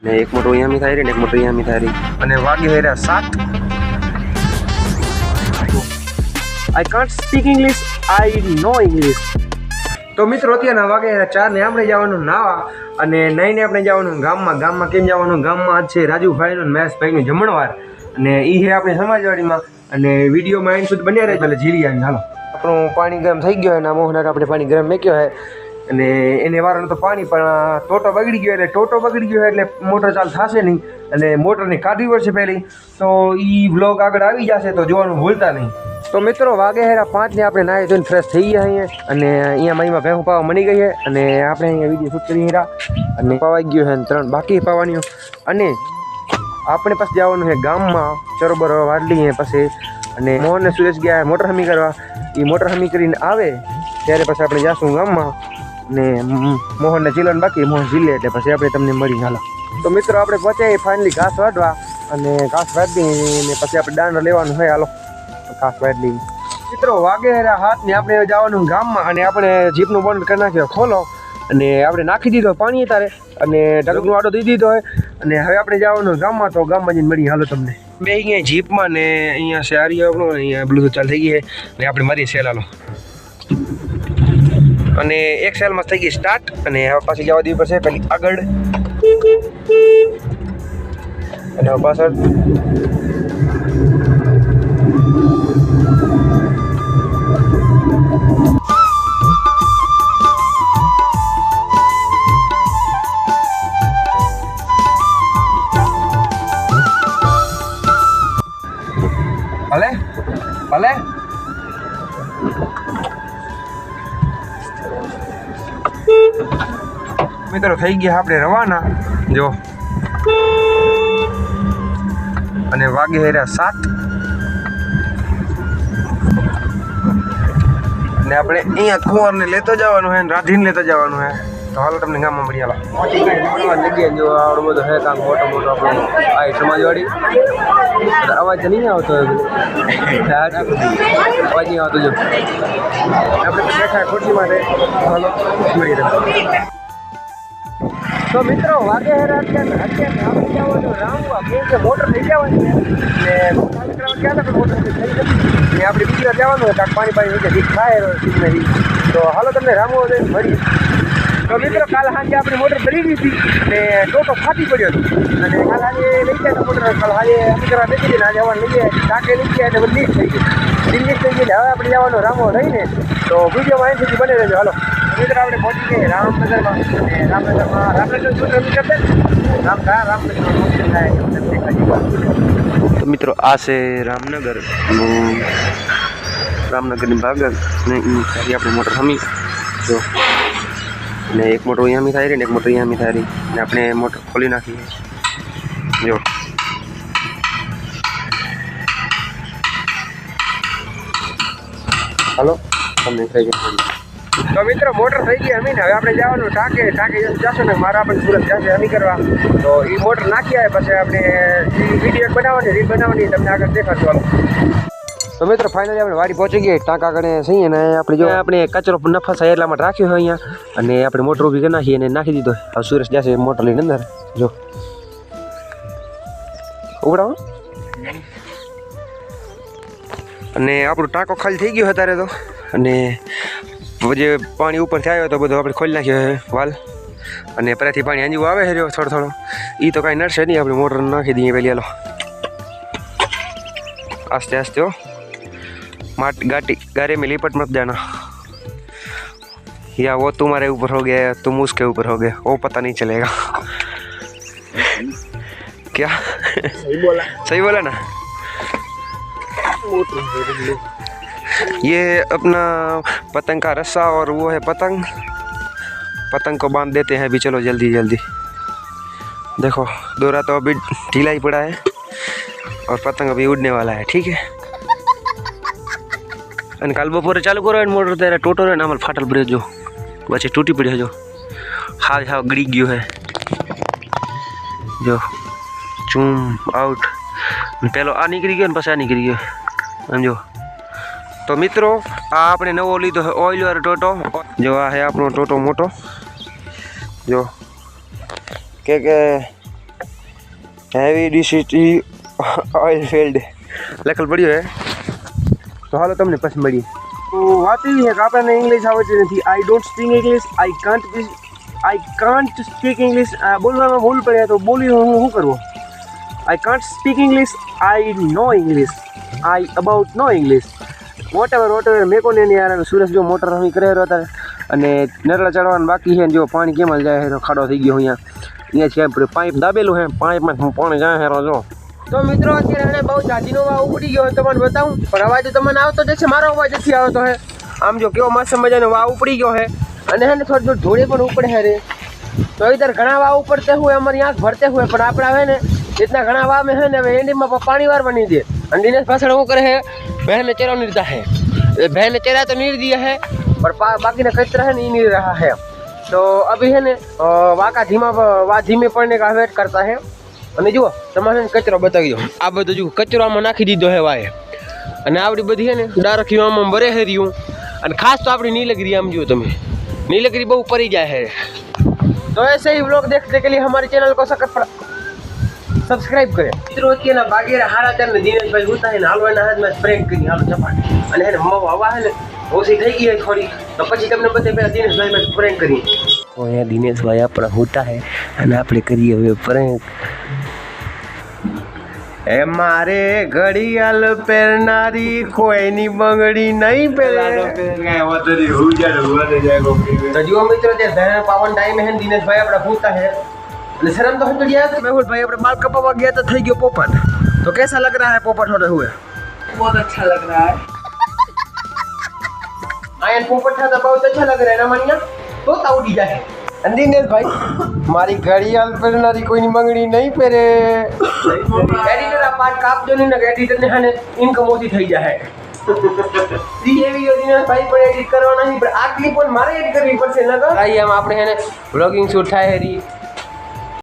ને એક મોટો અહીંયા થાય રહી ને એક મોટો અહીંયા થાય રહી અને વાગે હેરા 7. I can't speak English, I no English. તો મિત્રો અત્યારના વાગે 4 ને આપણે જવાનું નાવા અને 9 આપણે જવાનું ગામમાં કેમ જવાનું? ગામમાં આજ છે રાજુભાઈનો ને મહેશભાઈનો જમણવાર અને એ છે આપણે સમાજવાડીમાં અને વિડીયોમાં આઈન સુધી બન્યા રહે એટલે જીરી આવી. હાલો આપણું પાણી ગરમ થઈ ગયો અને મોહનાર આપણે પાણી ગરમ મેક્યો છે અને એને વારનું તો પાણી પણ ટોટો બગડી ગયો એટલે મોટર ચાલુ થશે નહીં અને મોટરને કાઢવી પડશે પહેલી. તો એ વ્લોગ આગળ આવી જશે તો જોવાનું ભૂલતા નહીં. તો મિત્રો વાગે હેરા 5 ને આપણે નાહી ધોઈને ફ્રેશ થઈ ગયા અહીંયા અને અહીંયા માઈમાં ભેહું પાવા મળી ગઈ છે અને આપણે અહીંયા વિડીયો શૂટ કરી હેરા અને પાવાઈ ગયો છે 3 બાકી પાવાની અને આપણે પછી જવાનું છે ગામમાં ચરોબર વાડલી પછી અને મોહન ને સુરેશ ગયા મોટર હમી કરવા. એ મોટર હમી કરીને આવે ત્યારે પછી આપણે જઈશું ગામમાં ને મોહનને ચીલન બાકી મોહન ચીલે એટલે પછી આપણે તમને મળી. હાલો તો મિત્રો આપણે પહોંચ્યા ફાઇનલી ઘાસ વાઢવા અને ઘાસ વાઢી ને પછી આપણે દાંડ લેવાનું હોય. હાલો ઘાસ વાઢી મિત્રો વાગે 7 ને આપણે જવાનું ગામમાં અને આપણે જીપનું બોન્ડ કરી નાખ્યો ખોલો અને આપણે નાખી દીધો પાણી તારે અને ઢગનો આડો દઈ દીધો હોય અને હવે આપણે જવાનું ગામમાં. તો ગામમાં જઈને મળી. હાલો તમને બે અહીંયા જીપમાં ને અહીંયા શેરી આપણો અહીંયા બ્લૂટૂથ ચાલુ થઈ ગઈ ને આપણે મારી સેલ. હાલો અને એક સેલમાં થઈ ગઈ સ્ટાર્ટ અને હવે પાછી જવા દેવી પડશે પેલી આગળ અને હવે પાછળ. ભલે મિત્રો થઈ ગયા આપણે રવાના જો અને વાગે હેરા 7 અને આપણે અહીંયા કુંવરને લેતો જવાનું છે ને રાધીને લેતો જવાનું છે. તો હાલો તમને ગામમાં મળી. હાલો જગ્યાએ જો આવડો બધો છે કામ મોટો આપણો આ સમાજવાડી અવાજ નહીં આવતો અવાજ નહીં આવતો જો આપણે બેઠા ખુરશી માટે. હાલો મળી રહે. તો મિત્રો વાગે હેરા અત્યારે આપણે જવાનું રામવા કેમ કે મોટર થઈ જવાની ને મોટર થઈ ને આપણે બીજી વાર જવાનું હોય કાંક પાણી નીચે થાય. તો હાલો તમને રામવા મળી. તો મિત્રો કાલ સાંજે આપણી મોટર ભરી ગઈ હતી ને ટોટો ફાટી પડ્યો હતો અને કાલ આજે લઈ ગયા હતા મોટર. કાલ આજે અમી કરવા બેસી ગઈ ને આજે આવવાનું લઈ ગયા ટાંકે લઈ ગયા એટલે લીક થઈ ગઈ. લીક થઈ ગઈ હવે આપણે જવાનો રામો રહીને તો વિડીયોમાં અહીં સુધી બને રહેજો. હાલો મિત્રો આપણે પહોંચી ગઈએ રામનગરમાં અને રામનગર શું કરશે રામનગર. તો મિત્રો આ છે રામનગરની ભાગર ને આપણે મોટર હમી જો ને એક મોટો અહીંયા થાય રહી ને એક મોટો અહીંયા થાય રહી ને આપણે મોટર ખોલી નાખીએ જો. હાલો તમને થઈ ગયું. તો મિત્રો મોટર થઈ ગઈ અમીને હવે આપણે જવાનું ટાંકે જશું ને મારા આપણે સુરત જશે અમી કરવા. તો એ મોટર નાખી આવે પછી આપણે વિડીયો બનાવવાની રીલ બનાવવાની તમને આગળ દેખાડશું. હાલો તો મિત્રો ફાઇનલી આપણે વાડી પહોંચી ગઈ ટાંકા આગળ છીએ ને આપણે જો આપણે કચરો ન ફસાય એટલા માટે રાખ્યો હોય અહીંયા અને આપણે મોટર ઊભી કરી નાખીએ અને નાખી દીધો. હવે સુરેશ જશે મોટર લઈને અંદર જો ઉગડાવો અને આપણું ટાંકો ખાલી થઈ ગયો અત્યારે તો અને જે પાણી ઉપરથી આવ્યો તો બધું આપણે ખોલી નાખ્યો વાલ અને પહેલાંથી પાણી અંજવું આવે છે થોડો એ તો કાંઈ નડશે નહીં. આપણે મોટર નાખી દઈએ પહેલી. હાલો આસ્તે આસ્તે હો गाड़ी में लिपट मत जाना या वो तुम्हारे ऊपर हो गया या तुम उसके ऊपर हो गए वो पता नहीं चलेगा. क्या सही बोला ना. ये अपना पतंग का रस्सा और वो है पतंग को बांध देते हैं अभी. चलो जल्दी देखो दोरा तो अभी ढीला ही पड़ा है और पतंग अभी उड़ने वाला है. ठीक है અને કાલ બપોરે ચાલુ કરો ને મોટર ત્યારે ટોટો રહે ને અમારે ફાટલ પડ્યો જો પછી તૂટી પડ્યો જો હાવ ગળી ગયો હે જો ચૂમ આઉટ. પેલો આ નીકળી ગયો ને પછી આ નીકળી ગયો સમજો. તો મિત્રો આ આપણે નવો લીધો છે ઓઇલ વાળો ટોટો જો આ છે આપણો ટોટો મોટો જો કે હેવી ડીસીટી ઓઇલ ફિલ્ડ લખેલ પડ્યું હે. તો હાલો તમને પછી મળીએ. તો વાત એવી છે કે આપણને ઇંગ્લિશ આવડતી નથી. I don't speak English, I can't speak English. બોલવામાં ભૂલ પડે તો બોલી હું શું કરવું? I can't speak English, I no English, I about no English. Whatever મેં કોને નહીં યાર. સુરેશ જો મોટર હમી કરે રહ્યો અત્યારે અને નરળા ચડવાનું બાકી છે. જો પાણી કેમ જાય છે તો ખાડો થઈ ગયો અહીંયા છે પાઇપ દાબેલું છે, પાઇપમાં પાણી જાય છે જો. તો મિત્રો અત્યારે બહુ જાજીનો વાવ ઉપડી ગયો તમને બતાવું, પણ અવાજ તમને આવતો જ છે, મારો અવાજ નથી આવતો હે. આમ જો કેવો મસ્ત મજાનો વાવ ઉપડી ગયો છે અને હે ને થોડી ધૂળે પણ ઉપડે है रे. तो इधर घना वाव उपड़ते हुए हमारी आँख भरते हुए पर अपना है ने इतना घना वाव में है ने एंडी में पानी वार बनी दे. दिनेश पाछड़ वो करे है बहन ने चेरा निर्दा है, बहन ने चेरा तो नीर दिया है पर बाकी ने कचरा है नहीं नीर रहा है. तो अभी है ने वाका धीमे पड़ने का वेट करता है. અને જુઓ તમારે કચરો બતાવી દો. આ બધું જુઓ કચરો આમાં નાખી દીધો હે વાએ અને આવડી બધી છે ને ડારખીઓ આમાં ભરે હે રહ્યું. અને ખાસ તો આપણી નીલગીરી આમ જુઓ તમે, નીलगिरी बहुत परी जाए है. तो ऐसे ही व्लॉग देखने के लिए हमारे चैनल को सब्सक्राइब करें. मित्रों के ना बागे हारा चल दिनेश भाई होता है ना हालवा ना हाथ में प्रैंक કરી હાલો ચપાટ અને હે હવા હે ને ઓછી થઈ ગઈ થોડી તો પછી તમને બતાવી પહેલા દિનેશ ભાઈ મેં પ્રैंक કરી. તો અહીંયા દિનેશ ભાઈ આપણા હોતા હે અને આપણે કરીએ હવે પ્રैंक. એ મારે ઘડિયાળ પહેરનારી કોઈની બંગડી નહીં પહેરે. તો જુઓ મિત્રો તે ધરણ પાવન ટાઈમ है दिनेश भाई अपना पूछता है અને शर्म तो हट गया. मेहुल भाई अपने बाल कपवा गया तो થઈ ગયો પોપટ. तो कैसा लग रहा है पोपट होते हुए? बहुत अच्छा लग रहा है. आयन पोपट था तो बहुत अच्छा लग रहा है ना मनिया. तो ताउडी जाए दिनेश भाई મારી ઘડિયાળ પહેરનારી કોઈની બંગડી નહીં પહેરે. એડિટર આ પાર્ટ કાપજો નહીં ને એડિટર ને હાને ઇન્કમ ઓછી થઈ જાય. એવી દિનેશ ભાઈ પણ એડિટ કરવાના નહીં પણ આ ક્લિપ પણ મારે એડિટ કરવી પડશે નકર આમ આપણે હેને વ્લોગિંગ શૂટ થાય હેરી